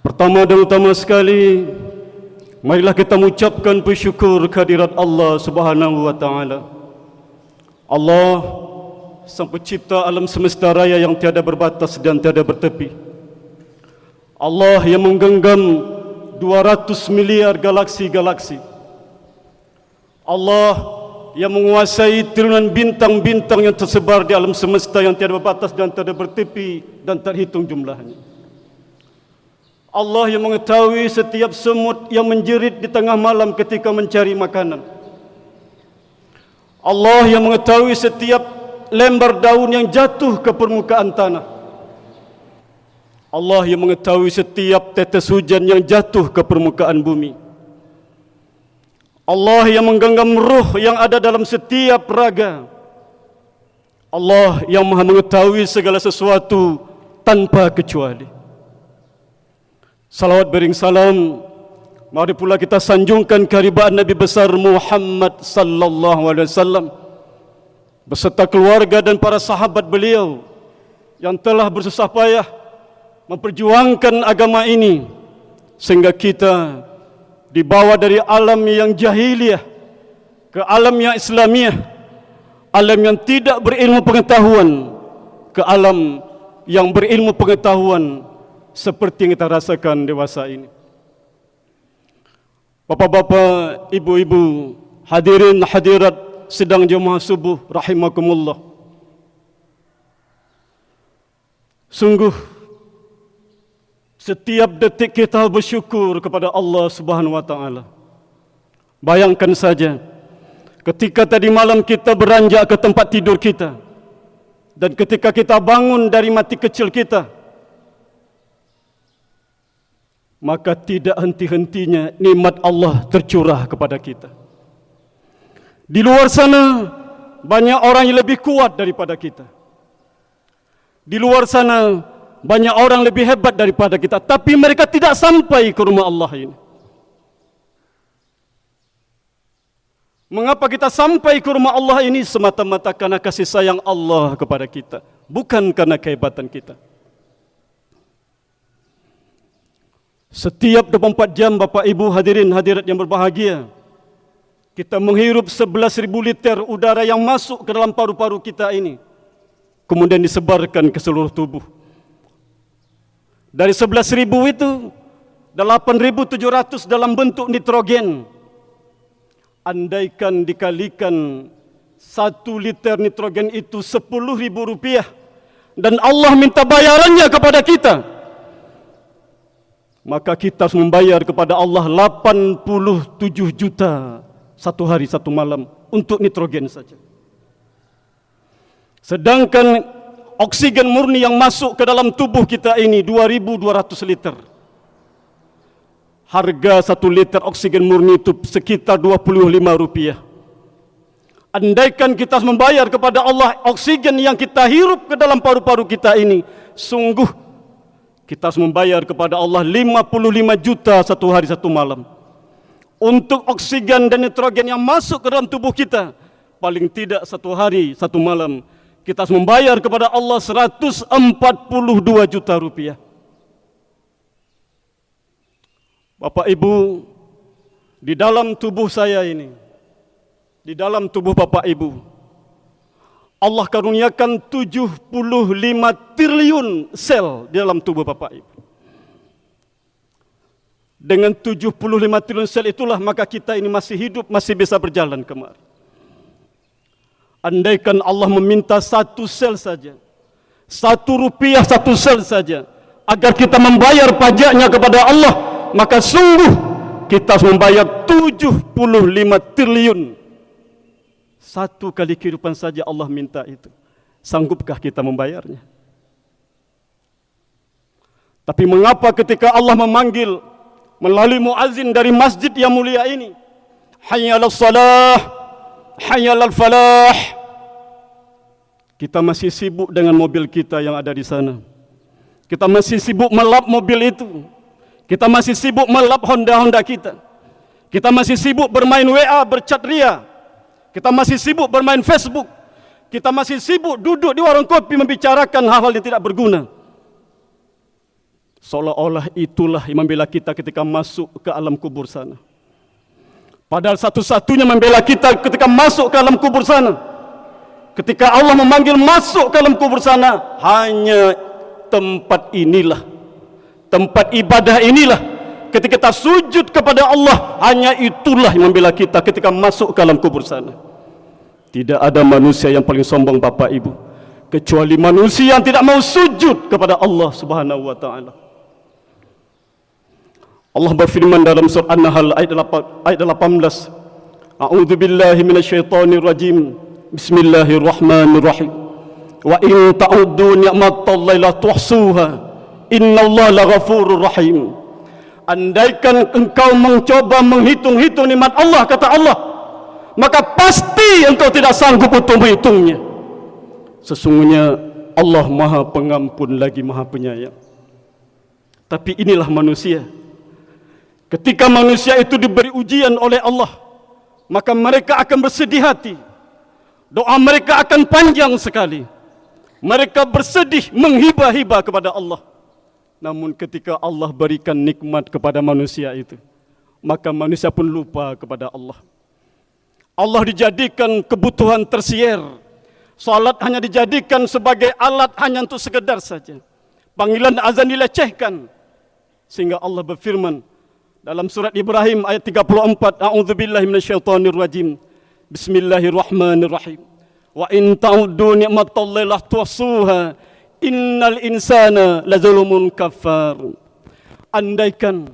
Pertama dan utama sekali, marilah kita mengucapkan bersyukur kehadirat Allah Subhanahu wa taala. Allah, Sang Pencipta alam semesta raya yang tiada berbatas dan tiada bertepi. Allah yang menggenggam 200 miliar galaksi-galaksi. Allah yang menguasai triliunan bintang-bintang yang tersebar di alam semesta yang tiada berbatas dan tiada bertepi dan terhitung jumlahnya. Allah yang mengetahui setiap semut yang menjerit di tengah malam ketika mencari makanan. Allah yang mengetahui setiap lembar daun yang jatuh ke permukaan tanah. Allah yang mengetahui setiap tetes hujan yang jatuh ke permukaan bumi. Allah yang menggenggam ruh yang ada dalam setiap raga. Allah yang Maha mengetahui segala sesuatu tanpa kecuali. Salawat bering salam, mari pula kita sanjungkan keharibaan Nabi besar Muhammad sallallahu alaihi wasallam beserta keluarga dan para sahabat beliau yang telah bersusah payah memperjuangkan agama ini sehingga kita dibawa dari alam yang jahiliyah ke alam yang Islamiah, alam yang tidak berilmu pengetahuan ke alam yang berilmu pengetahuan seperti yang kita rasakan dewasa ini. Bapak-bapak, ibu-ibu, hadirin hadirat sidang jemaah subuh rahimakumullah. Sungguh setiap detik kita bersyukur kepada Allah Subhanahu wa taala. Bayangkan saja ketika tadi malam kita beranjak ke tempat tidur kita dan ketika kita bangun dari mati kecil kita, maka tidak henti-hentinya nikmat Allah tercurah kepada kita. Di luar sana banyak orang yang lebih kuat daripada kita. Di luar sana banyak orang lebih hebat daripada kita, tapi mereka tidak sampai ke rumah Allah ini. Mengapa kita sampai ke rumah Allah ini? Semata-mata karena kasih sayang Allah kepada kita, bukan karena kehebatan kita. Setiap 24 jam Bapak Ibu hadirin hadirat yang berbahagia, kita menghirup 11.000 liter udara yang masuk ke dalam paru-paru kita ini, kemudian disebarkan ke seluruh tubuh. Dari 11.000 itu 8.700 dalam bentuk nitrogen. Andaikan dikalikan 1 liter nitrogen itu 10.000 rupiah dan Allah minta bayarannya kepada kita, maka kita harus membayar kepada Allah 87 juta satu hari satu malam untuk nitrogen saja. Sedangkan oksigen murni yang masuk ke dalam tubuh kita ini 2.200 liter. Harga 1 liter oksigen murni itu sekitar 25 rupiah. Andaikan kita membayar kepada Allah oksigen yang kita hirup ke dalam paru-paru kita ini, sungguh kita harus membayar kepada Allah 55 juta satu hari satu malam. Untuk oksigen dan nitrogen yang masuk ke dalam tubuh kita, paling tidak satu hari satu malam, kita harus membayar kepada Allah 142 juta rupiah. Bapak Ibu, di dalam tubuh saya ini, di dalam tubuh Bapak Ibu, Allah karuniakan 75 triliun sel di dalam tubuh Bapak Ibu. Dengan 75 triliun sel itulah maka kita ini masih hidup, masih bisa berjalan kemari. Andaikan Allah meminta 1 sel saja, 1 rupiah 1 sel saja, agar kita membayar pajaknya kepada Allah, maka sungguh kita harus membayar 75 triliun. 1 kali kehidupan saja Allah minta itu. Sanggupkah kita membayarnya? Tapi mengapa ketika Allah memanggil melalui muazzin dari masjid yang mulia ini, hayya 'alas salah, hayya 'alal falah, kita masih sibuk dengan mobil kita yang ada di sana. Kita masih sibuk melap mobil itu. Kita masih sibuk melap Honda kita. Kita masih sibuk bermain WA, berchat ria. Kita masih sibuk bermain Facebook. Kita masih sibuk duduk di warung kopi membicarakan hal-hal yang tidak berguna. Seolah-olah itulah yang membela kita ketika masuk ke alam kubur sana. Padahal satu-satunya membela kita ketika masuk ke alam kubur sana, ketika Allah memanggil masuk ke alam kubur sana, hanya tempat inilah, tempat ibadah inilah, ketika kita sujud kepada Allah, hanya itulah yang membela kita ketika masuk ke alam kubur sana. Tidak ada manusia yang paling sombong Bapak Ibu, kecuali manusia yang tidak mau sujud kepada Allah Subhanahu wa taala. Allah berfirman dalam surah An-Nahl ayat 18, A'udzu billahi minasyaitonir rajim. Bismillahirrahmanirrahim. Wa in ta'uddu ni'matallahi la tuhsuha. Innallaha laghafurur rahim. Andaikan engkau mencoba menghitung-hitung nikmat Allah, kata Allah, maka pasti engkau tidak sanggup untuk menghitungnya. Sesungguhnya Allah Maha Pengampun lagi Maha Penyayang. Tapi inilah manusia. Ketika manusia itu diberi ujian oleh Allah, maka mereka akan bersedih hati. Doa mereka akan panjang sekali. Mereka bersedih menghibah-hibah kepada Allah. Namun ketika Allah berikan nikmat kepada manusia itu, maka manusia pun lupa kepada Allah. Allah dijadikan kebutuhan tersier. Salat hanya dijadikan sebagai alat hanya untuk sekedar saja. Panggilan azan dilecehkan. Sehingga Allah berfirman dalam surat Ibrahim ayat 34, A'udzubillahi minasyaitonir rajim. Bismillahirrahmanirrahim. Wa in ta'uddu ni'matallahi la tuhsuha. Innal insana lazalumun kafar. Andaikan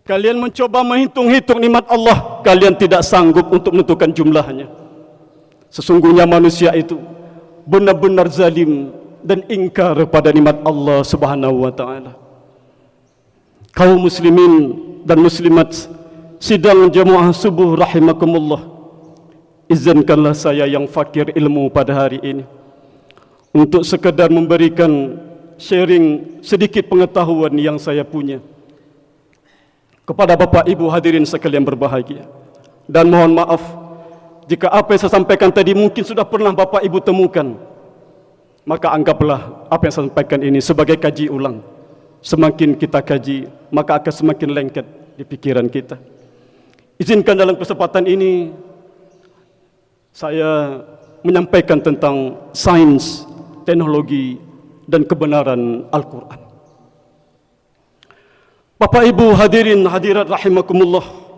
kalian mencoba menghitung-hitung nikmat Allah, kalian tidak sanggup untuk menentukan jumlahnya. Sesungguhnya manusia itu benar-benar zalim dan ingkar pada nikmat Allah Subhanahu wa taala. Kaum muslimin dan muslimat sidang jamaah subuh rahimakumullah, izinkanlah saya yang fakir ilmu pada hari ini untuk sekedar memberikan sharing sedikit pengetahuan yang saya punya kepada Bapak Ibu hadirin sekalian berbahagia. Dan mohon maaf jika apa yang saya sampaikan tadi mungkin sudah pernah Bapak Ibu temukan, maka anggaplah apa yang saya sampaikan ini sebagai kaji ulang. Semakin kita kaji, maka akan semakin lengket di pikiran kita. Izinkan dalam kesempatan ini saya menyampaikan tentang sains, teknologi, dan kebenaran Al-Quran. Bapak Ibu hadirin hadirat rahimakumullah,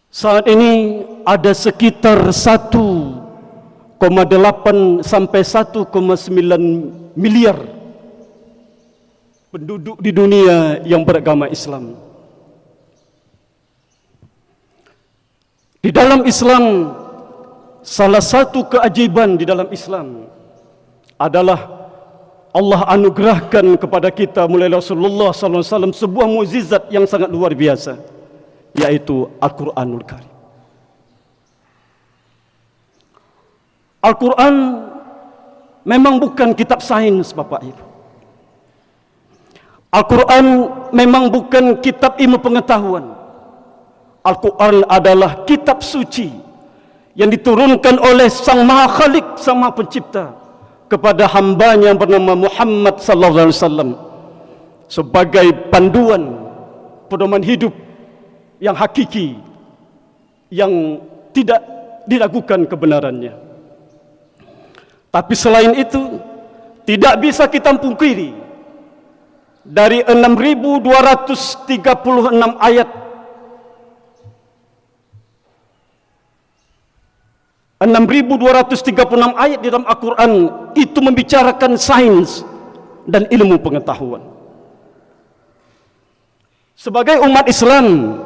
saat ini ada sekitar 1,8 sampai 1,9 miliar penduduk di dunia yang beragama Islam. Di dalam Islam, salah satu keajaiban di dalam Islam adalah Allah anugerahkan kepada kita mulai Rasulullah SAW sebuah mukjizat yang sangat luar biasa, yaitu Al-Quranul Karim. Al-Quran memang bukan kitab sains Bapak Ibu. Al-Quran memang bukan kitab ilmu pengetahuan. Al-Quran adalah kitab suci yang diturunkan oleh Sang Maha Khalik, Sang Maha Pencipta, kepada hambanya yang bernama Muhammad sallallahu alaihi wasallam sebagai panduan pedoman hidup yang hakiki, yang tidak diragukan kebenarannya. Tapi selain itu, tidak bisa kita pungkiri dari 6.236 ayat, 6.236 ayat di dalam Al-Quran itu membicarakan sains dan ilmu pengetahuan. Sebagai umat Islam,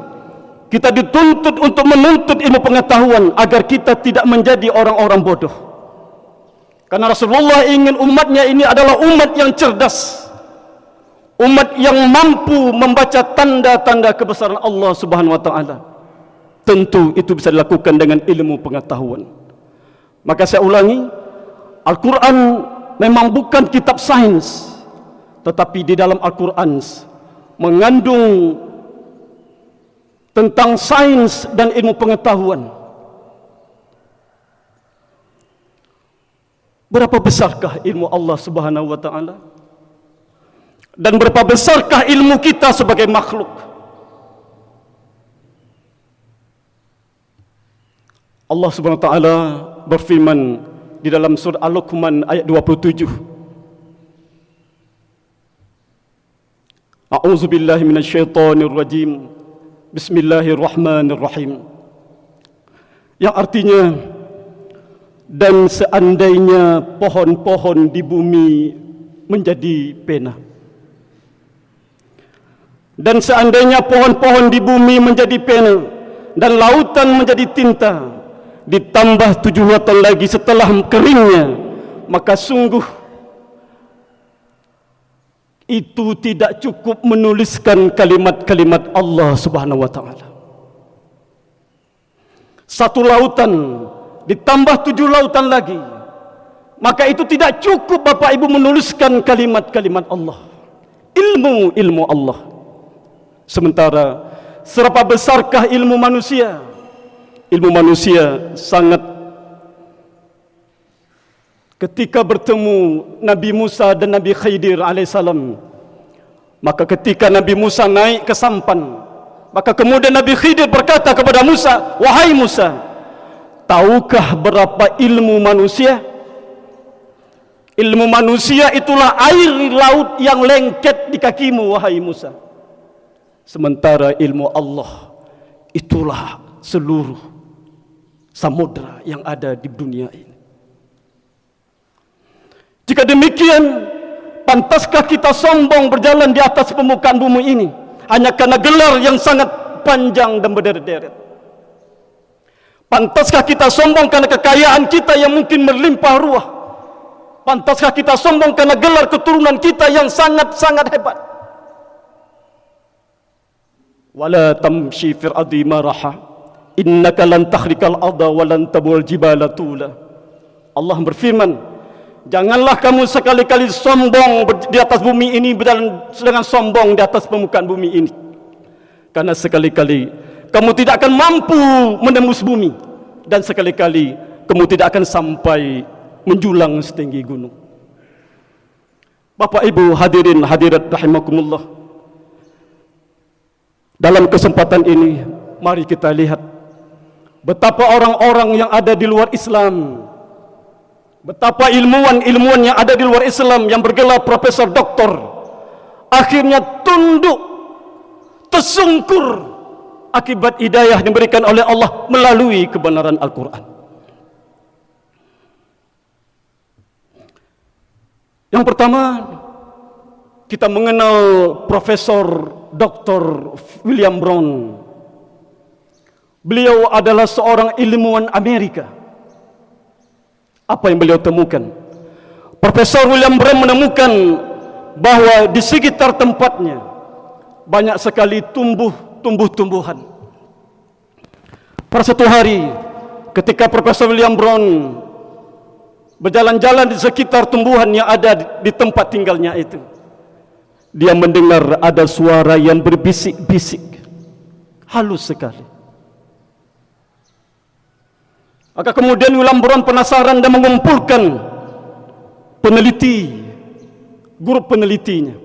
kita dituntut untuk menuntut ilmu pengetahuan agar kita tidak menjadi orang-orang bodoh. Karena Rasulullah ingin umatnya ini adalah umat yang cerdas, umat yang mampu membaca tanda-tanda kebesaran Allah Subhanahu wa taala. Tentu itu bisa dilakukan dengan ilmu pengetahuan. Maka saya ulangi, Al-Quran memang bukan kitab sains, tetapi di dalam Al-Quran mengandung tentang sains dan ilmu pengetahuan. Berapa besarkah ilmu Allah Subhanahu wa taala? Dan berapa besarkah ilmu kita sebagai makhluk? Allah Subhanahu wa taala berfirman di dalam surah Al-Luqman ayat 27. A'udzu billahi minasyaitonir rajim. Bismillahirrahmanirrahim. Yang artinya, dan seandainya pohon-pohon di bumi menjadi pena, dan seandainya pohon-pohon di bumi menjadi pena, dan lautan menjadi tinta, ditambah 7 lautan lagi setelah keringnya, maka sungguh itu tidak cukup menuliskan kalimat-kalimat Allah Subhanahu wa taala. 1 lautan ditambah 7 lautan lagi, maka itu tidak cukup Bapak Ibu menuliskan kalimat-kalimat Allah, ilmu Allah. Sementara seberapa besarkah ilmu manusia? Ilmu manusia sangat. Ketika bertemu Nabi Musa dan Nabi Khidir alaihissalam, maka ketika Nabi Musa naik ke sampan, maka kemudian Nabi Khidir berkata kepada Musa, "Wahai Musa, tahukah berapa ilmu manusia? Ilmu manusia itulah air laut yang lengket di kakimu, wahai Musa. Sementara ilmu Allah itulah seluruh samudra yang ada di dunia ini." Jika demikian, pantaskah kita sombong berjalan di atas permukaan bumi ini hanya karena gelar yang sangat panjang dan berderet-deret? Pantaskah kita sombong karena kekayaan kita yang mungkin berlimpah ruah? Pantaskah kita sombong karena gelar keturunan kita yang sangat-sangat hebat? Wala tamshi fil ardi maraha innaka lan takhriqal arda wa lan tabul jibala tula. Allah berfirman, janganlah kamu sekali-kali sombong di atas bumi ini berjalan dengan sombong di atas permukaan bumi ini, karena sekali-kali kamu tidak akan mampu menembus bumi, dan sekali-kali kamu tidak akan sampai menjulang setinggi gunung. Bapak Ibu hadirin hadirat rahimakumullah, dalam kesempatan ini mari kita lihat betapa orang-orang yang ada di luar Islam, betapa ilmuwan-ilmuwan yang ada di luar Islam yang bergelar profesor doktor akhirnya tunduk, tersungkur akibat hidayah yang diberikan oleh Allah melalui kebenaran Al-Quran. Yang pertama, kita mengenal Profesor Dr. William Brown. Beliau adalah seorang ilmuwan Amerika. Apa yang beliau temukan? Profesor William Brown menemukan bahwa di sekitar tempatnya banyak sekali tumbuh-tumbuhan. Pada satu hari, ketika Profesor William Brown berjalan-jalan di sekitar tumbuhan yang ada di tempat tinggalnya itu, dia mendengar ada suara yang berbisik-bisik, halus sekali. Maka kemudian William Brown penasaran dan mengumpulkan peneliti, grup penelitinya.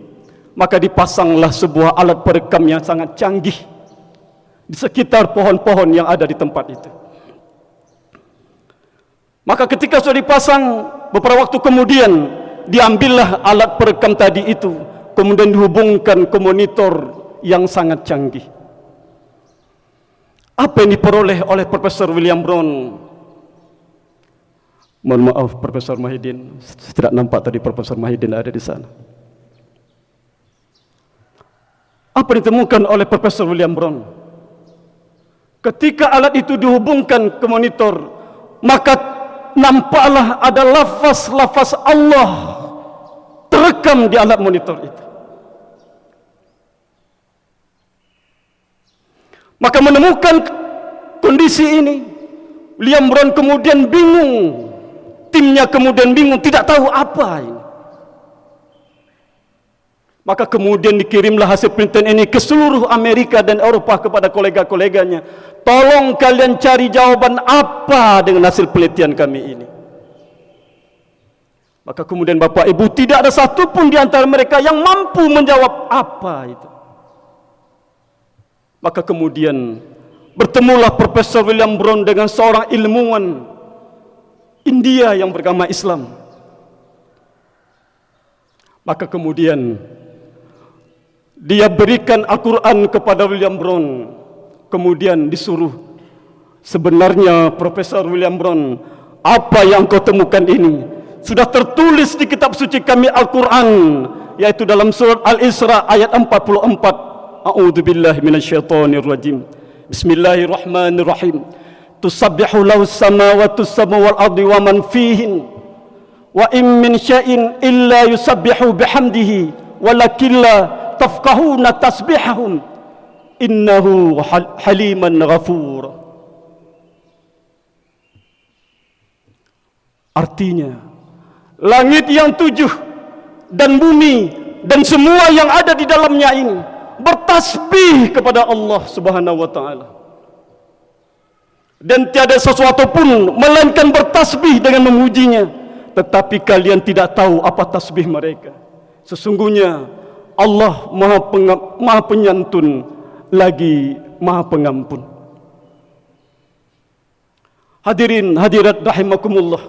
Maka dipasanglah sebuah alat perekam yang sangat canggih di sekitar pohon-pohon yang ada di tempat itu. Maka ketika sudah dipasang, beberapa waktu kemudian diambillah alat perekam tadi itu, kemudian dihubungkan ke monitor yang sangat canggih. Apa yang diperoleh oleh Profesor William Brown? Mohon maaf Profesor Mahidin, tidak nampak tadi Profesor Mahidin ada di sana. Apa yang ditemukan oleh Profesor William Brown? Ketika alat itu dihubungkan ke monitor, maka nampaklah ada lafaz-lafaz Allah terekam di alat monitor itu. Maka menemukan kondisi ini, William Brown kemudian bingung, timnya kemudian bingung, tidak tahu apa ini. Maka kemudian dikirimlah hasil penelitian ini ke seluruh Amerika dan Eropa kepada kolega-koleganya. Tolong kalian cari jawaban apa dengan hasil penelitian kami ini. Maka kemudian Bapak Ibu, tidak ada satu pun di antara mereka yang mampu menjawab apa itu. Maka kemudian bertemulah Profesor William Brown dengan seorang ilmuwan India yang beragama Islam. Maka kemudian dia berikan Al-Quran kepada William Brown. Kemudian disuruh, sebenarnya Profesor William Brown, apa yang kau temukan ini sudah tertulis di kitab suci kami Al-Quran, yaitu dalam surat Al-Isra ayat 44. A'udzubillahi minasyaitonirrajim. Bismillahirrahmanirrahim. Tusabbihu lahu samawati sab'u wal ardi wa man fihin. Wa in min syai'in illa yusabbihu bihamdihi walakin la tafqahuna tasbihahum. Innahu haliman ghafur. Artinya, langit yang 7 dan bumi dan semua yang ada di dalamnya ini bertasbih kepada Allah Subhanahu wa taala. Dan tiada sesuatu pun melainkan bertasbih dengan memujinya, tetapi kalian tidak tahu apa tasbih mereka. Sesungguhnya Allah Maha Penyantun lagi Maha Pengampun. Hadirin hadirat rahimakumullah,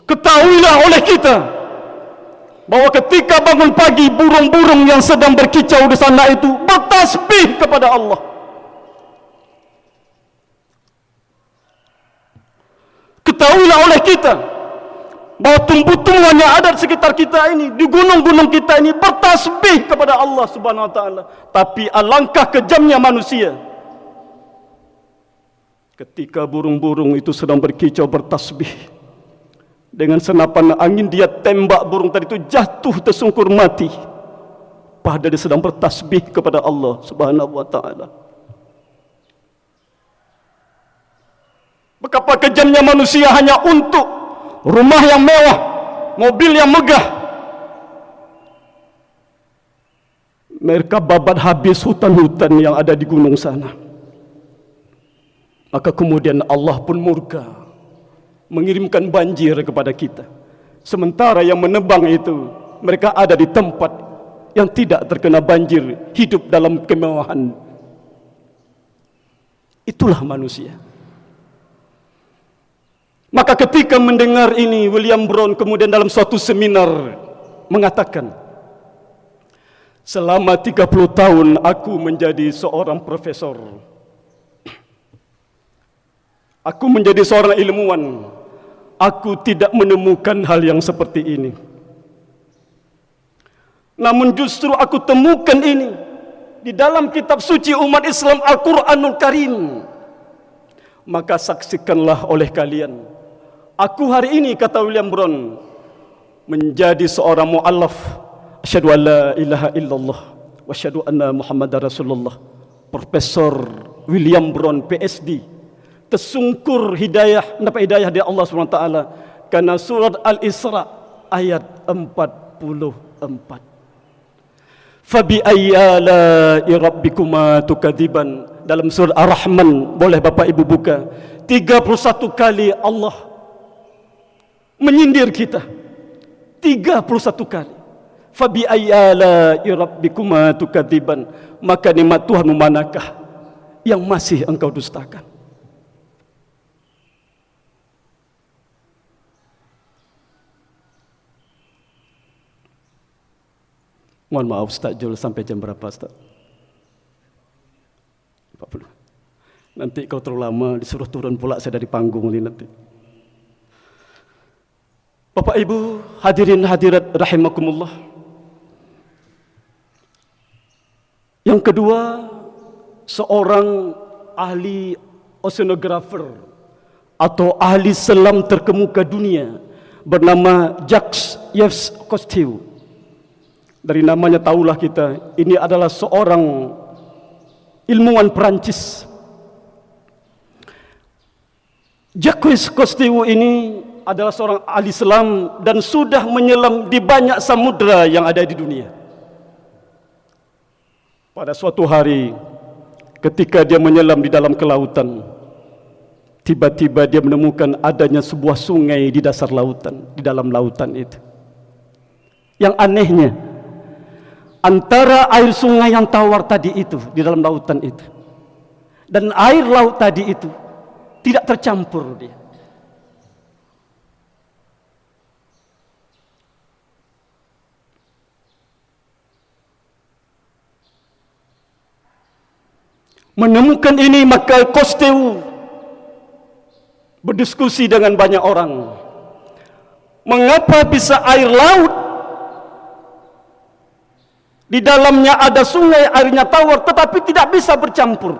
ketahuilah oleh kita bahwa ketika bangun pagi, burung-burung yang sedang berkicau di sana itu bertasbih kepada Allah. Ketahuilah oleh kita bahwa tumbuh-tumbuhan yang ada di sekitar kita ini, di gunung-gunung kita ini bertasbih kepada Allah Subhanahu wa taala. Tapi alangkah kejamnya manusia ketika burung-burung itu sedang berkicau bertasbih, dengan senapan angin dia tembak burung tadi itu jatuh tersungkur mati, padahal dia sedang bertasbih kepada Allah Subhanahu wa taala. Betapa kejamnya manusia hanya untuk rumah yang mewah, mobil yang megah. Mereka babat habis hutan-hutan yang ada di gunung sana. Maka kemudian Allah pun murka, mengirimkan banjir kepada kita. Sementara yang menebang itu, mereka ada di tempat yang tidak terkena banjir, hidup dalam kemewahan. Itulah manusia. Maka ketika mendengar ini, William Brown kemudian dalam suatu seminar mengatakan, selama 30 tahun aku menjadi seorang profesor, aku menjadi seorang ilmuwan, aku tidak menemukan hal yang seperti ini. Namun justru aku temukan ini di dalam kitab suci umat Islam, Al-Quranul Karim. Maka saksikanlah oleh kalian, aku hari ini, kata William Brown, menjadi seorang mu'allaf. Asyhadu an la ilaha illallah wa asyhadu anna Muhammadar Rasulullah. Profesor William Brown PhD tersungkur hidayah, mendapat hidayah dari Allah SWT karena surat Al-Isra ayat 44. Fabi ayyi ala'i rabbikuma tukadziban. Dalam surah Ar-Rahman, boleh Bapak Ibu buka, 31 kali Allah menyindir kita. 31 kali. Fabi ayyi ala'i rabbikuma tukadziban. Maka nikmat Tuhanmu manakah yang masih engkau dustakan? Mohon maaf Ustaz Jul, sampai jam berapa Ustaz? 40. Nanti kalau terlalu lama disuruh turun pula saya dari panggung ini nanti. Bapak Ibu hadirin hadirat rahimakumullah. Yang kedua, seorang ahli oceanographer atau ahli selam terkemuka dunia bernama Jacques Cousteau. Dari namanya tahulah kita, ini adalah seorang ilmuwan Perancis. Jacques Cousteau ini adalah seorang ahli selam dan sudah menyelam di banyak samudera yang ada di dunia. Pada suatu hari, ketika dia menyelam di dalam kelautan, tiba-tiba dia menemukan adanya sebuah sungai di dasar lautan, di dalam lautan itu. Yang anehnya, antara air sungai yang tawar tadi itu di dalam lautan itu dan air laut tadi itu tidak tercampur dia. Menemukan ini, maka Cousteau berdiskusi dengan banyak orang. Mengapa bisa air laut di dalamnya ada sungai, airnya tawar, tetapi tidak bisa bercampur?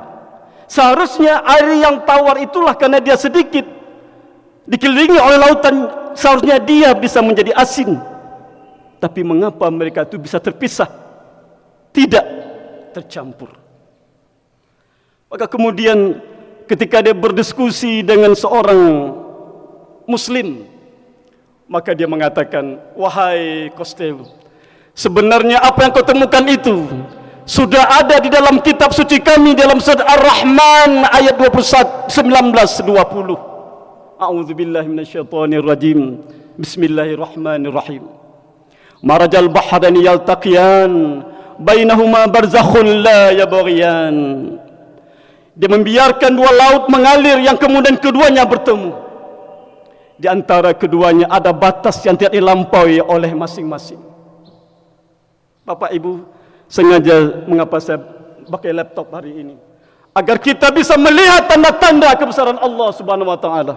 Seharusnya air yang tawar itulah, karena dia sedikit dikelilingi oleh lautan, seharusnya dia bisa menjadi asin. Tapi mengapa mereka itu bisa terpisah, tidak tercampur? Maka kemudian ketika dia berdiskusi dengan seorang Muslim, maka dia mengatakan, wahai Cousteau, sebenarnya apa yang kau temukan itu sudah ada di dalam kitab suci kami, dalam surat Ar-Rahman ayat 19-20. A'udzubillahi minasyaitonirrajim. Bismillahirrahmanirrahim. Marajal bahrani yaltaqiyan bainahuma barzakhun la yabghiyan. Dia membiarkan dua laut mengalir yang kemudian keduanya bertemu. Di antara keduanya ada batas yang tidak dilampaui oleh masing-masing. Bapak Ibu, sengaja mengapa saya pakai laptop hari ini, agar kita bisa melihat tanda-tanda kebesaran Allah Subhanahu wa taala.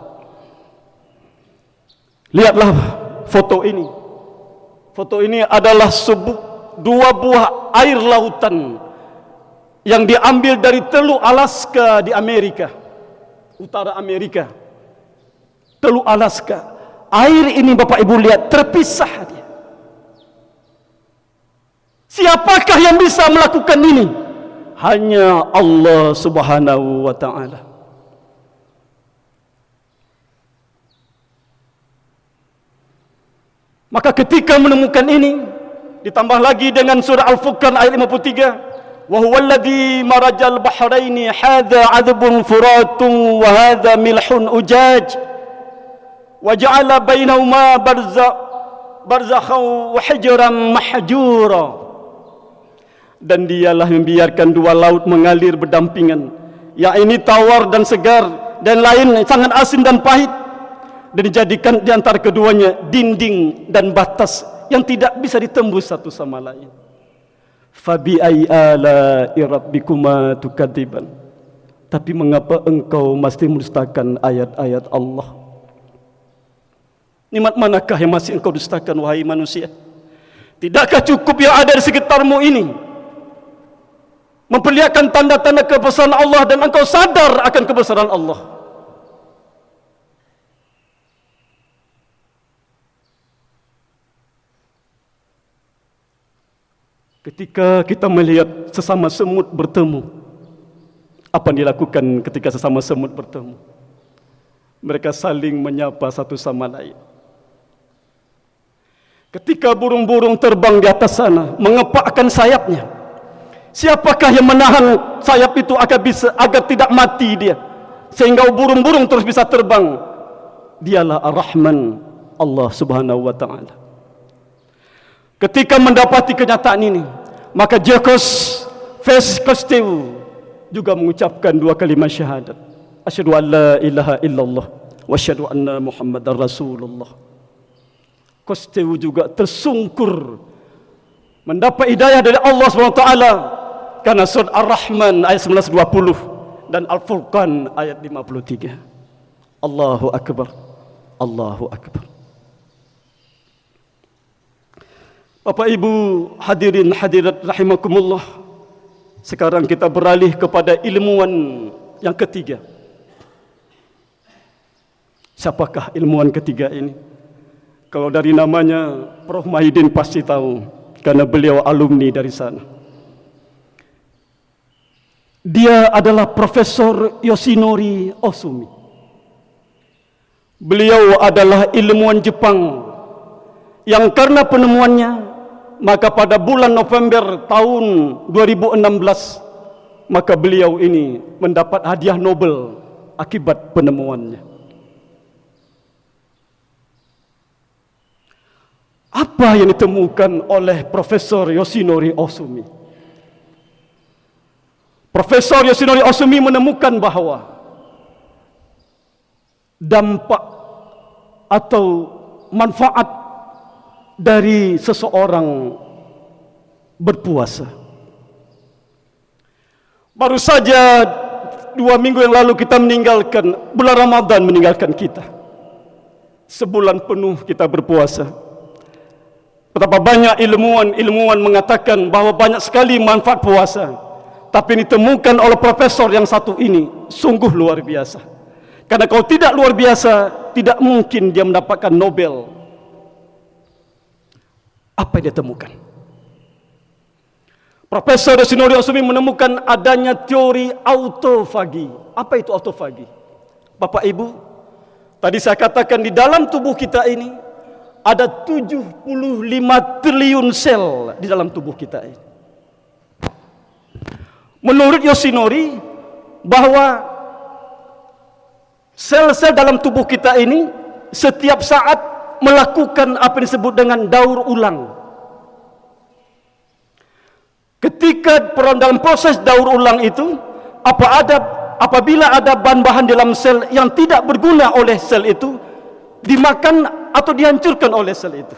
Lihatlah foto ini. Foto ini adalah dua buah air lautan yang diambil dari Teluk Alaska di Amerika, utara Amerika. Teluk Alaska. Air ini Bapak Ibu lihat terpisah dia. Siapakah yang bisa melakukan ini? Hanya Allah Subhanahu wa taala. Maka ketika menemukan ini, ditambah lagi dengan surah Al-Furqan ayat 53, wa huwal ladzi marajal bahraini hadza 'adbun furatun wa hadza milhun ujaj wa ja'ala bainahuma barzakhan wa hijran mahjura. Dan dialah membiarkan dua laut mengalir berdampingan, yang ini tawar dan segar, dan lain sangat asin dan pahit, dan dijadikan di antara keduanya dinding dan batas yang tidak bisa ditembus satu sama lain. Fabi ai ala'i rabbikuma tukadziban. Tapi mengapa engkau masih mendustakan ayat-ayat Allah? Nikmat manakah yang masih engkau dustakan, wahai manusia? Tidakkah cukup yang ada di sekitarmu ini memperlihatkan tanda-tanda kebesaran Allah dan engkau sadar akan kebesaran Allah? Ketika kita melihat sesama semut bertemu, apa yang dilakukan ketika sesama semut bertemu? Mereka saling menyapa satu sama lain. Ketika burung-burung terbang di atas sana, mengepakkan sayapnya, siapakah yang menahan sayap itu agar tidak mati dia, sehingga burung-burung terus bisa terbang? Dialah Ar-Rahman, Allah Subhanahu wa taala. Ketika mendapati kenyataan ini, maka Jacques Cousteau juga mengucapkan dua kalimat syahadat. Asyhadu an la ilaha illallah wa asyhadu anna Muhammadar Rasulullah. Cousteau juga tersungkur mendapat hidayah dari Allah SWT karena surah Ar-Rahman ayat 19-20 dan Al-Furqan ayat 53. Allahu Akbar, Allahu Akbar. Bapak Ibu hadirin hadirat rahimakumullah, sekarang kita beralih kepada ilmuwan yang ketiga. Siapakah ilmuwan ketiga ini? Kalau dari namanya Prof. Mahidin pasti tahu, karena beliau alumni dari sana. Dia adalah Profesor Yoshinori Ohsumi. Beliau adalah ilmuwan Jepang yang karena penemuannya, maka pada bulan November tahun 2016, maka beliau ini mendapat hadiah Nobel akibat penemuannya. Apa yang ditemukan oleh Profesor Yoshinori Ohsumi? Profesor Yoshinori Ohsumi menemukan bahawa dampak atau manfaat dari seseorang berpuasa. Baru saja 2 minggu yang lalu kita meninggalkan, bulan Ramadan meninggalkan kita. Sebulan penuh kita berpuasa. Betapa banyak ilmuwan mengatakan bahawa banyak sekali manfaat puasa. Tapi ditemukan oleh profesor yang satu ini sungguh luar biasa. Karena kalau tidak luar biasa, tidak mungkin dia mendapatkan Nobel. Apa yang dia temukan? Profesor Yoshinori Ohsumi menemukan adanya teori autofagi. Apa itu autofagi? Bapak Ibu, tadi saya katakan di dalam tubuh kita ini ada 75 triliun sel di dalam tubuh kita ini. Menurut Yoshinori, bahwa sel-sel dalam tubuh kita ini setiap saat melakukan apa yang disebut dengan daur ulang. Ketika dalam proses daur ulang itu, apabila ada bahan-bahan dalam sel yang tidak berguna oleh sel itu, dimakan atau dihancurkan oleh sel itu.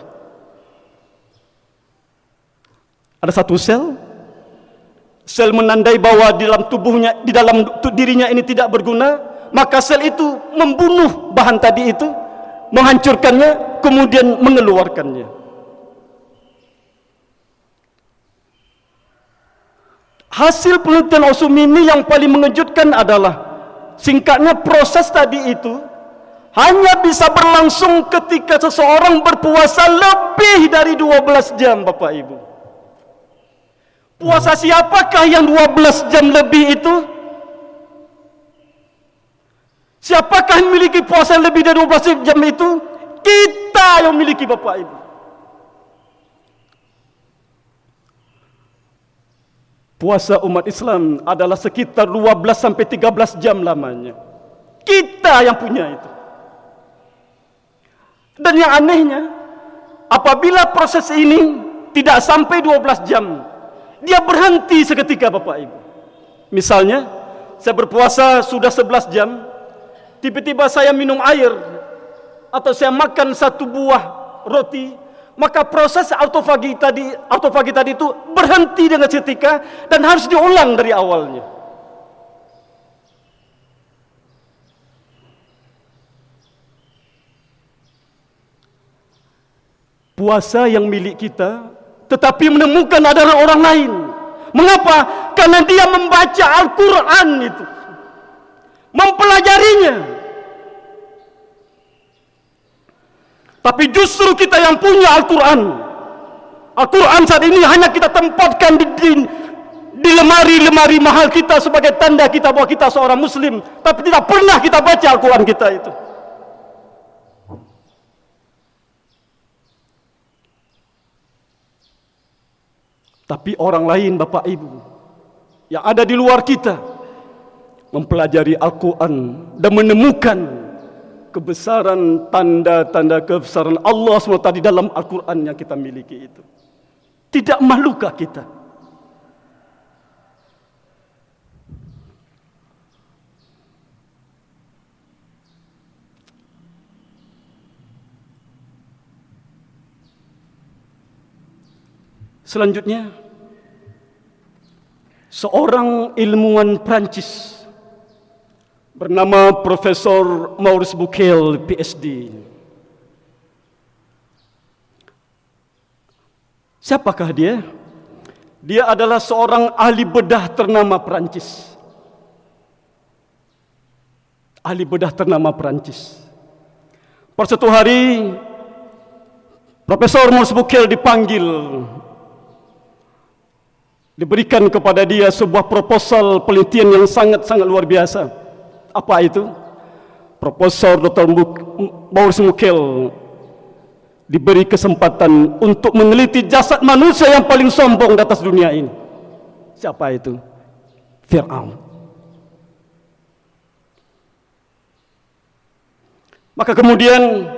Ada satu sel menandai bahwa di dalam tubuhnya, di dalam dirinya ini tidak berguna, maka sel itu membunuh bahan tadi itu, menghancurkannya, kemudian mengeluarkannya. Hasil penelitian Ohsumi ini yang paling mengejutkan adalah, singkatnya proses tadi itu hanya bisa berlangsung ketika seseorang berpuasa lebih dari 12 jam, Bapak Ibu. Puasa siapakah yang 12 jam lebih itu? Siapakah yang memiliki puasa lebih dari 12 jam itu? Kita yang memiliki, Bapak Ibu. Puasa umat Islam adalah sekitar 12 sampai 13 jam lamanya. Kita yang punya itu. Dan yang anehnya, apabila proses ini tidak sampai 12 jam, dia berhenti seketika, Bapak Ibu. Misalnya, saya berpuasa sudah 11 jam, tiba-tiba saya minum air, atau saya makan satu buah roti, maka proses autofagi tadi itu berhenti dengan seketika, dan harus diulang dari awalnya. Puasa yang milik kita, tetapi menemukan adalah orang lain. Mengapa? Karena dia membaca Al-Quran itu, mempelajarinya. Tapi justru kita yang punya Al-Quran. Al-Quran saat ini hanya kita tempatkan di lemari-lemari mahal kita sebagai tanda kita bahwa kita seorang Muslim. Tapi tidak pernah kita baca Al-Quran kita itu. Tapi orang lain, Bapak Ibu, yang ada di luar kita, mempelajari Al-Quran dan menemukan kebesaran, tanda-tanda kebesaran Allah SWT di dalam Al-Quran yang kita miliki itu. Tidak malukah kita? Selanjutnya, seorang ilmuwan Prancis bernama Profesor Maurice Bucaille, PhD. Siapakah dia? Dia adalah seorang ahli bedah ternama Prancis. Ahli bedah ternama Prancis. Pada suatu hari, Profesor Maurice Bucaille dipanggil. Diberikan kepada dia sebuah proposal penelitian yang sangat-sangat luar biasa. Apa itu? Profesor Dr. Maurice Bucaille diberi kesempatan untuk meneliti jasad manusia yang paling sombong di atas dunia ini. Siapa itu? Fir'aun. Maka kemudian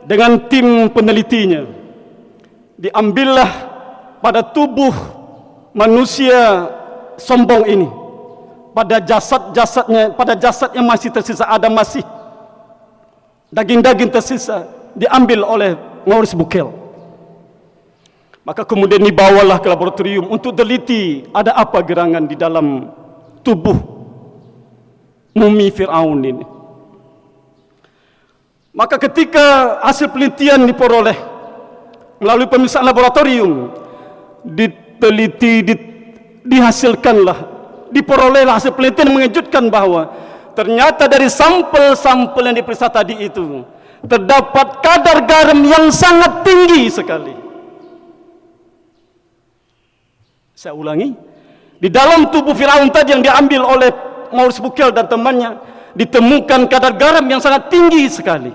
dengan tim penelitinya, diambillah pada tubuh manusia sombong ini, pada jasad yang masih tersisa, ada masih daging-daging tersisa, diambil oleh Maurice Bucaille. Maka kemudian dibawalah ke laboratorium untuk teliti ada apa gerangan di dalam tubuh mumi Fir'aun ini. Maka ketika hasil penelitian diperoleh melalui pemeriksaan laboratorium, diteliti, dihasilkanlah, diperolehlah hasil penelitian yang mengejutkan bahwa ternyata dari sampel-sampel yang diperiksa tadi itu terdapat kadar garam yang sangat tinggi sekali. Saya ulangi, di dalam tubuh Firaun tadi yang diambil oleh Maurice Bucaille dan temannya, ditemukan kadar garam yang sangat tinggi sekali.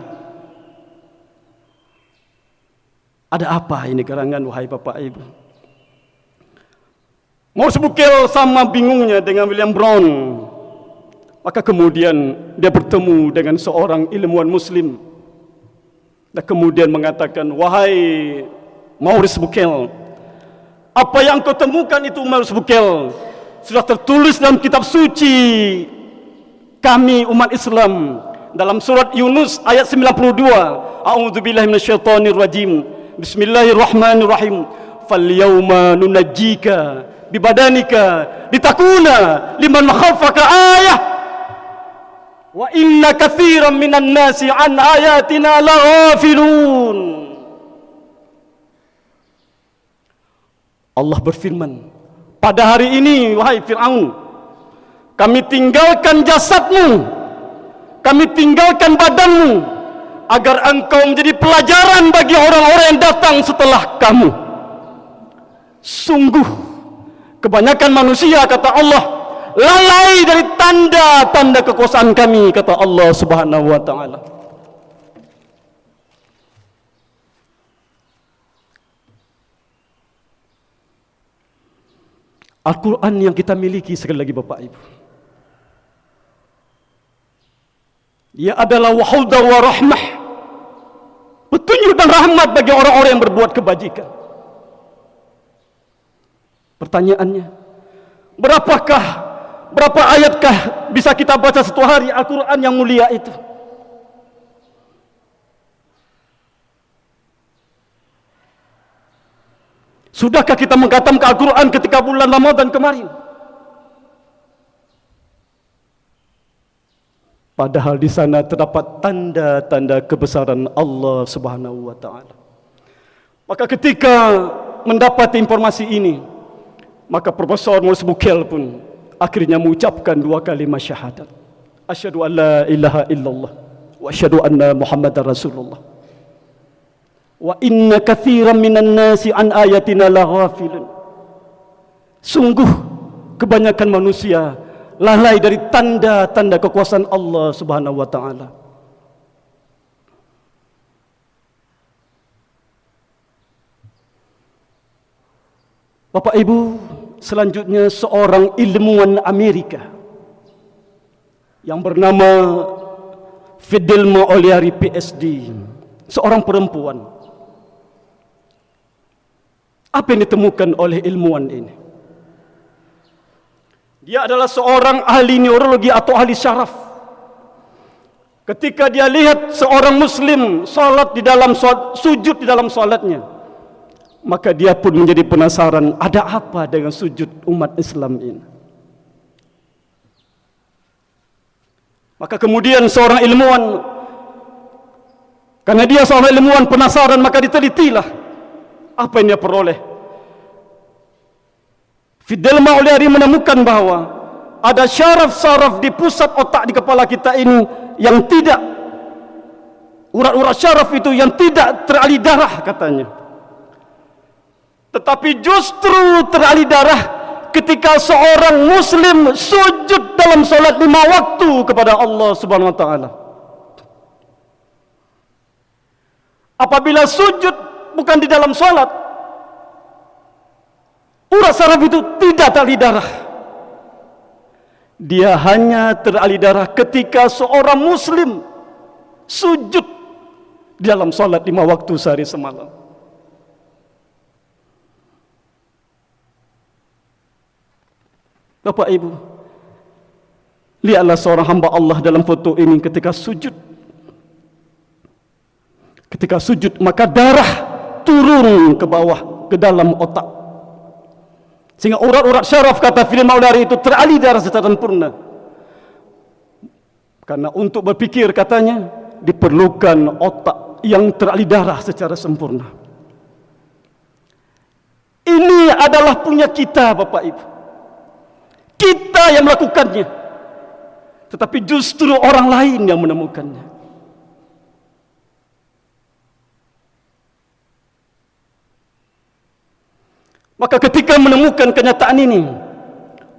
Ada apa ini gerangan, wahai Bapak Ibu? Maurice Bucaille sama bingungnya dengan William Brown. Maka kemudian dia bertemu dengan seorang ilmuwan Muslim dan kemudian mengatakan, wahai Maurice Bucaille, apa yang kau temukan itu, Maurice Bucaille, sudah tertulis dalam kitab suci kami umat Islam dalam surat Yunus ayat 92. A'udzubillahi minasyaitonir rajim. Bismillahirrahmanirrahim. Falyawma nunajjika bibadanika litakuna liman khafaka ayah. Wa inna katsiran minan nasi an ayatina laghafilun. Allah berfirman, pada hari ini wahai Fir'aun, kami tinggalkan jasadmu, kami tinggalkan badanmu, agar engkau menjadi pelajaran bagi orang-orang yang datang setelah kamu. Sungguh kebanyakan manusia, kata Allah, lalai dari tanda-tanda kekuasaan kami, kata Allah Subhanahu wa ta'ala. Al-Quran yang kita miliki, sekali lagi Bapak Ibu, ia adalah wahuda wa rahmah, petunjuk dan rahmat bagi orang-orang yang berbuat kebajikan. Pertanyaannya, berapa ayatkah bisa kita baca satu hari Al-Quran yang mulia itu? Sudahkah kita mengkhatamkan Al-Quran ketika bulan Ramadan kemarin? Padahal di sana terdapat tanda-tanda kebesaran Allah Subhanahu wa ta'ala. Maka ketika mendapat informasi ini, maka Profesor Maurice Bucaille pun akhirnya mengucapkan 2 kalimat syahadat. Asyhadu an la ilaha illallah wa asyhadu anna Muhammadar Rasulullah. Wa inna katsiran minan nasi an ayatina laghafilun. Sungguh kebanyakan manusia lalai dari tanda-tanda kekuasaan Allah Subhanahu wa ta'ala. Bapak Ibu, selanjutnya seorang ilmuwan Amerika yang bernama Fidelma O'Leary PhD, seorang perempuan. Apa yang ditemukan oleh ilmuwan ini? Dia adalah seorang ahli neurologi atau ahli syaraf. Ketika dia lihat seorang muslim salat di dalam sujud di dalam salatnya, maka dia pun menjadi penasaran, ada apa dengan sujud umat Islam ini? Maka kemudian seorang ilmuwan, karena dia seorang ilmuwan penasaran, maka ditelitilah apa yang dia peroleh. Fidelma O'Leary menemukan bahwa ada syaraf-syaraf di pusat otak di kepala kita ini yang tidak, urat-urat syaraf itu yang tidak teralir darah katanya. Tetapi justru teralir darah ketika seorang muslim sujud dalam salat 5 waktu kepada Allah Subhanahu wa ta'ala. Apabila sujud bukan di dalam salat, urat saraf itu tidak teralir darah. Dia hanya teralir darah ketika seorang muslim sujud di dalam salat 5 waktu sehari semalam. Bapak Ibu, lihatlah seorang hamba Allah dalam foto ini ketika sujud. Ketika sujud, maka darah turun ke bawah, ke dalam otak. Sehingga urat-urat syaraf, kata Firman Maulari, itu teralih darah secara sempurna. Karena untuk berpikir, katanya, diperlukan otak yang teralih darah secara sempurna. Ini adalah punya kita, Bapak Ibu. Kita yang melakukannya, tetapi justru orang lain yang menemukannya. Maka ketika menemukan kenyataan ini,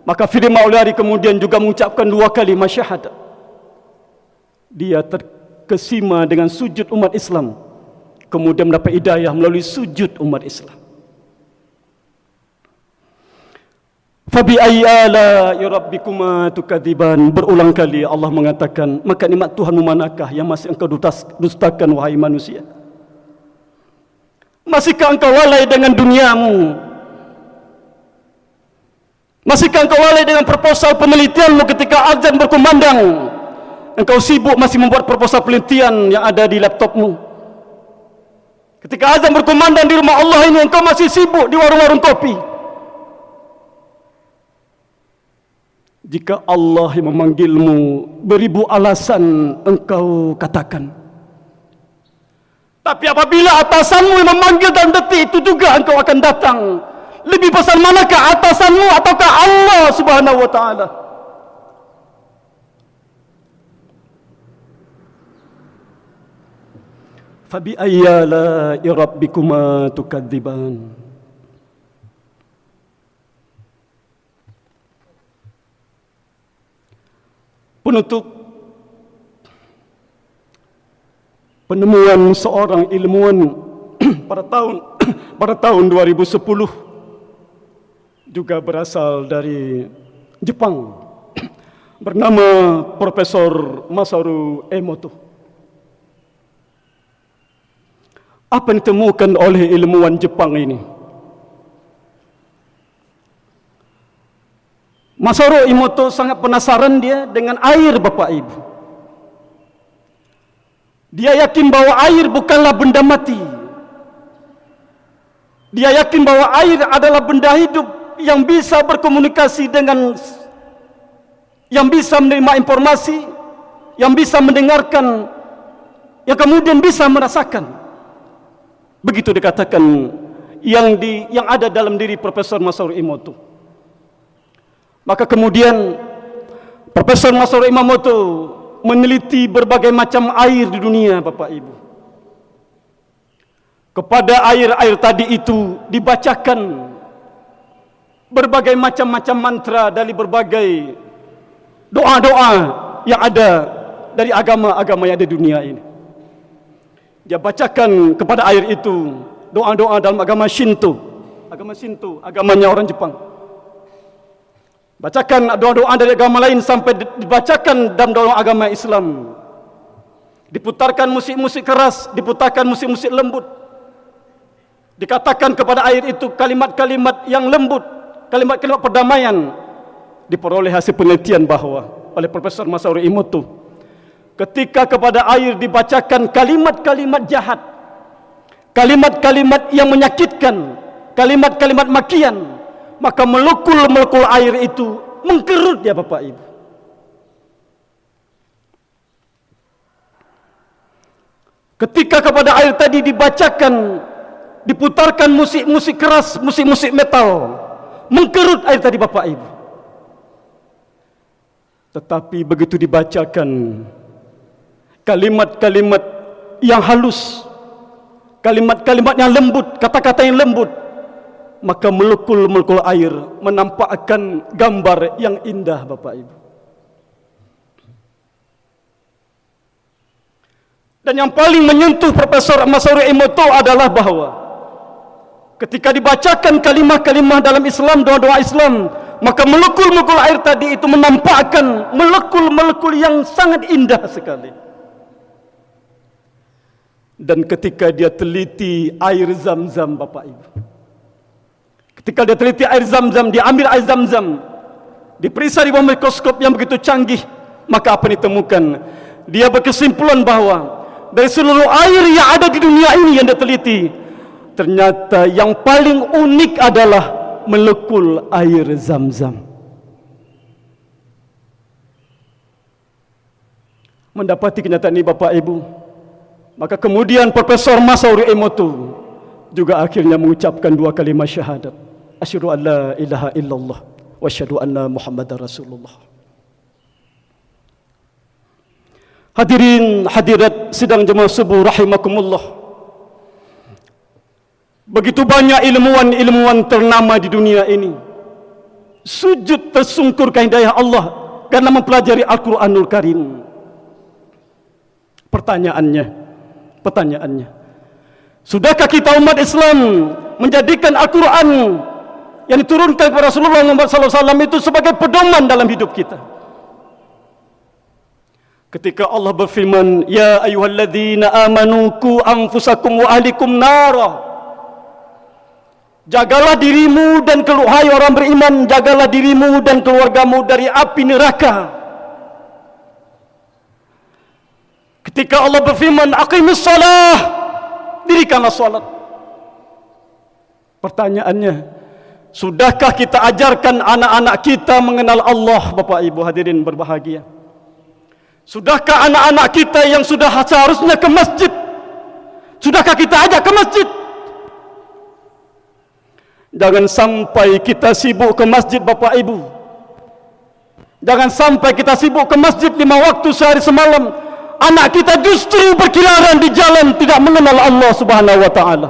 maka Firman Maulari kemudian juga mengucapkan 2 kalimat syahadat. Dia terkesima dengan sujud umat Islam, kemudian mendapat hidayah melalui sujud umat Islam. Fabi ayyi ala'i rabbikuma tukadziban. Berulang kali Allah mengatakan, maka nikmat Tuhanmu manakah yang masih engkau dustakan, wahai manusia? Masihkah engkau lalai dengan duniamu? Masihkah engkau lalai dengan proposal penelitianmu ketika azan berkumandang? Engkau sibuk masih membuat proposal penelitian yang ada di laptopmu. Ketika azan berkumandang di rumah Allah ini, engkau masih sibuk di warung-warung kopi. Jika Allah yang memanggilmu, beribu alasan engkau katakan. Tapi apabila atasanmu yang memanggil dalam detik itu juga engkau akan datang. Lebih besar manakah atasanmu ataukah Allah Subhanahu wa ta'ala? Fabi ayyi ala'i rabbikuma tukadziban. Penutup, penemuan seorang ilmuwan pada tahun 2010 juga berasal dari Jepang, bernama Profesor Masaru Emoto. Apa yang ditemukan oleh ilmuwan Jepang ini? Masaru Emoto sangat penasaran dia dengan air, Bapak Ibu. Dia yakin bahwa air bukanlah benda mati. Dia yakin bahwa air adalah benda hidup yang bisa berkomunikasi dengan, yang bisa menerima informasi, yang bisa mendengarkan, yang kemudian bisa merasakan. Begitu dikatakan yang ada dalam diri Profesor Masaru Emoto. Maka kemudian Profesor Masaru Emoto meneliti berbagai macam air di dunia, Bapak Ibu. Kepada air-air tadi itu dibacakan berbagai macam-macam mantra dari berbagai doa-doa yang ada dari agama-agama yang ada di dunia ini. Dia bacakan kepada air itu doa-doa dalam agama Shinto, agamanya orang Jepang. Bacakan doa-doa dari agama lain sampai dibacakan dalam doa agama Islam. Diputarkan musik-musik keras, diputarkan musik-musik lembut. Dikatakan kepada air itu kalimat-kalimat yang lembut, kalimat-kalimat perdamaian. Diperoleh hasil penelitian bahwa oleh Profesor Masaru Emoto, ketika kepada air dibacakan kalimat-kalimat jahat, kalimat-kalimat yang menyakitkan, kalimat-kalimat makian, maka molekul-molekul air itu mengkerut ya Bapak Ibu. Ketika kepada air tadi dibacakan, diputarkan musik-musik keras, musik-musik metal, mengkerut air tadi Bapak Ibu. Tetapi begitu dibacakan kalimat-kalimat yang halus, kalimat-kalimat yang lembut, kata-kata yang lembut, maka molekul-molekul air menampakkan gambar yang indah Bapak Ibu. Dan yang paling menyentuh Profesor Masaru Emoto adalah bahwa ketika dibacakan kalimah-kalimah dalam Islam, doa-doa Islam, maka molekul-molekul air tadi itu menampakkan molekul-molekul yang sangat indah sekali. Dan ketika dia teliti air Zam-Zam Bapak Ibu, ketika dia teliti air Zam-Zam, dia ambil air Zam-Zam, diperiksa di bawah mikroskop yang begitu canggih, maka apa yang ditemukan? Dia berkesimpulan bahawa dari seluruh air yang ada di dunia ini yang diteliti, ternyata yang paling unik adalah molekul air Zam-Zam. Mendapati kenyataan ini Bapak Ibu, maka kemudian Profesor Masauri Emoto juga akhirnya mengucapkan 2 kalimat syahadat, asyhadu an la ilaha illallah wa asyhadu anna Muhammadar Rasulullah. Hadirin hadirat sidang jemaah subuh rahimakumullah. Begitu banyak ilmuwan-ilmuwan ternama di dunia ini sujud tersungkur ke hidayah Allah karena mempelajari Al-Quranul Karim. Pertanyaannya, sudahkah kita umat Islam menjadikan Al-Quran yang diturunkan kepada Rasulullah SAW itu sebagai pedoman dalam hidup kita? Ketika Allah berfirman, ya ayyuhalladzina amanu qu anfusakum wa ahlikum nara, jagalah dirimu dan hai orang beriman, jagalah dirimu dan keluargamu dari api neraka. Ketika Allah berfirman, aqimus shalah, dirikanlah salat. Pertanyaannya, sudahkah kita ajarkan anak-anak kita mengenal Allah, Bapak Ibu hadirin berbahagia? Sudahkah anak-anak kita yang sudah seharusnya ke masjid, sudahkah kita ajak ke masjid? Jangan sampai kita sibuk ke masjid Bapak Ibu. Jangan sampai kita sibuk ke masjid 5 waktu sehari semalam, anak kita justru berkeliaran di jalan tidak mengenal Allah Subhanahu wa taala.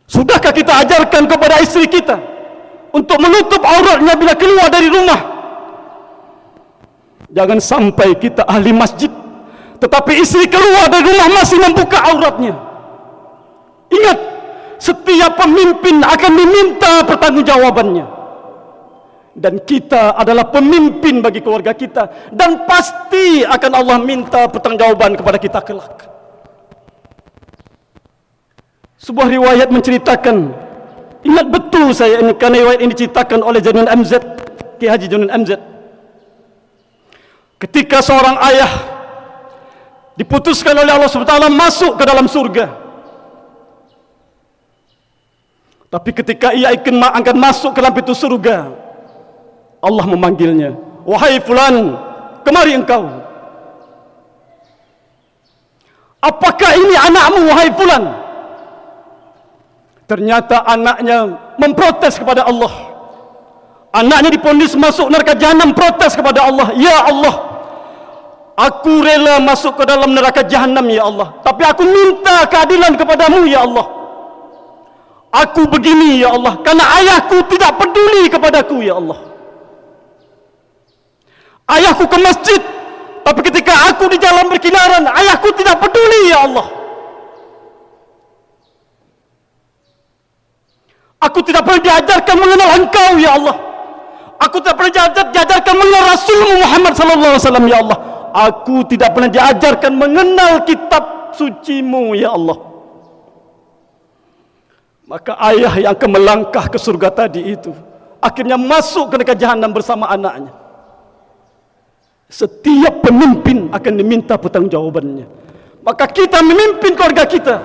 Sudahkah kita ajarkan kepada istri kita untuk menutup auratnya bila keluar dari rumah? Jangan sampai kita ahli masjid tetapi istri keluar dari rumah masih membuka auratnya. Ingat, setiap pemimpin akan diminta pertanggungjawabannya. Dan kita adalah pemimpin bagi keluarga kita, dan pasti akan Allah minta pertanggungjawaban kepada kita kelak. Sebuah riwayat menceritakan, ingat betul saya ini karena riwayat ini diceritakan oleh Jainuddin MZ, Ki Haji Jainuddin MZ. Ketika seorang ayah diputuskan oleh Allah SWT masuk ke dalam surga, tapi ketika ia akan masuk ke dalam pintu surga, Allah memanggilnya, wahai fulan, kemari engkau. Apakah ini anakmu, wahai fulan? Ternyata anaknya memprotes kepada Allah. Anaknya diponis masuk neraka jahanam, protes kepada Allah, ya Allah, aku rela masuk ke dalam neraka jahanam ya Allah, tapi aku minta keadilan kepadamu ya Allah. Aku begini ya Allah karena ayahku tidak peduli kepadaku ya Allah. Ayahku ke masjid, tapi ketika aku di jalan berkeliaran, ayahku tidak peduli ya Allah. Aku tidak pernah diajarkan mengenal engkau ya Allah. Aku tidak pernah diajarkan mengenal Rasulmu Muhammad sallallahu alaihi wasallam ya Allah. Aku tidak pernah diajarkan mengenal kitab sucimu ya Allah. Maka ayah yang akan melangkah ke surga tadi itu akhirnya masuk ke neraka jahanam bersama anaknya. Setiap pemimpin akan diminta pertanggungjawabannya. Maka kita memimpin keluarga kita,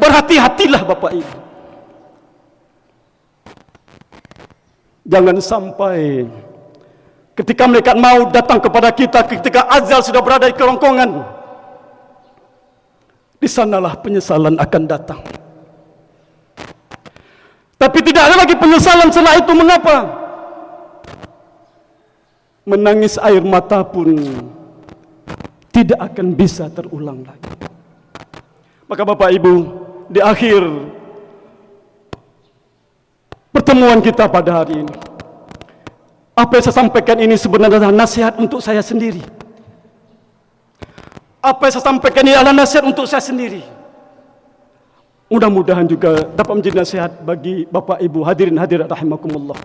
berhati-hatilah Bapak Ibu. Jangan sampai ketika mereka mau datang kepada kita, ketika azal sudah berada di kerongkongan, di sanalah penyesalan akan datang. Tapi tidak ada lagi penyesalan setelah itu. Mengapa? Menangis air mata pun tidak akan bisa terulang lagi. Maka Bapak Ibu, di akhir pertemuan kita pada hari ini, apa yang saya sampaikan ini sebenarnya adalah nasihat untuk saya sendiri. Apa yang saya sampaikan ini adalah nasihat untuk saya sendiri. Mudah-mudahan juga dapat menjadi nasihat bagi Bapak Ibu hadirin hadirat rahimakumullah.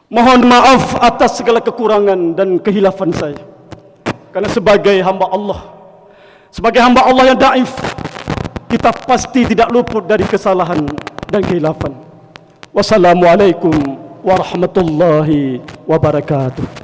Mohon maaf atas segala kekurangan dan kehilafan saya. Karena sebagai hamba Allah yang daif, kita pasti tidak luput dari kesalahan. dan khilafan. Wassalamualaikum warahmatullahi wabarakatuh.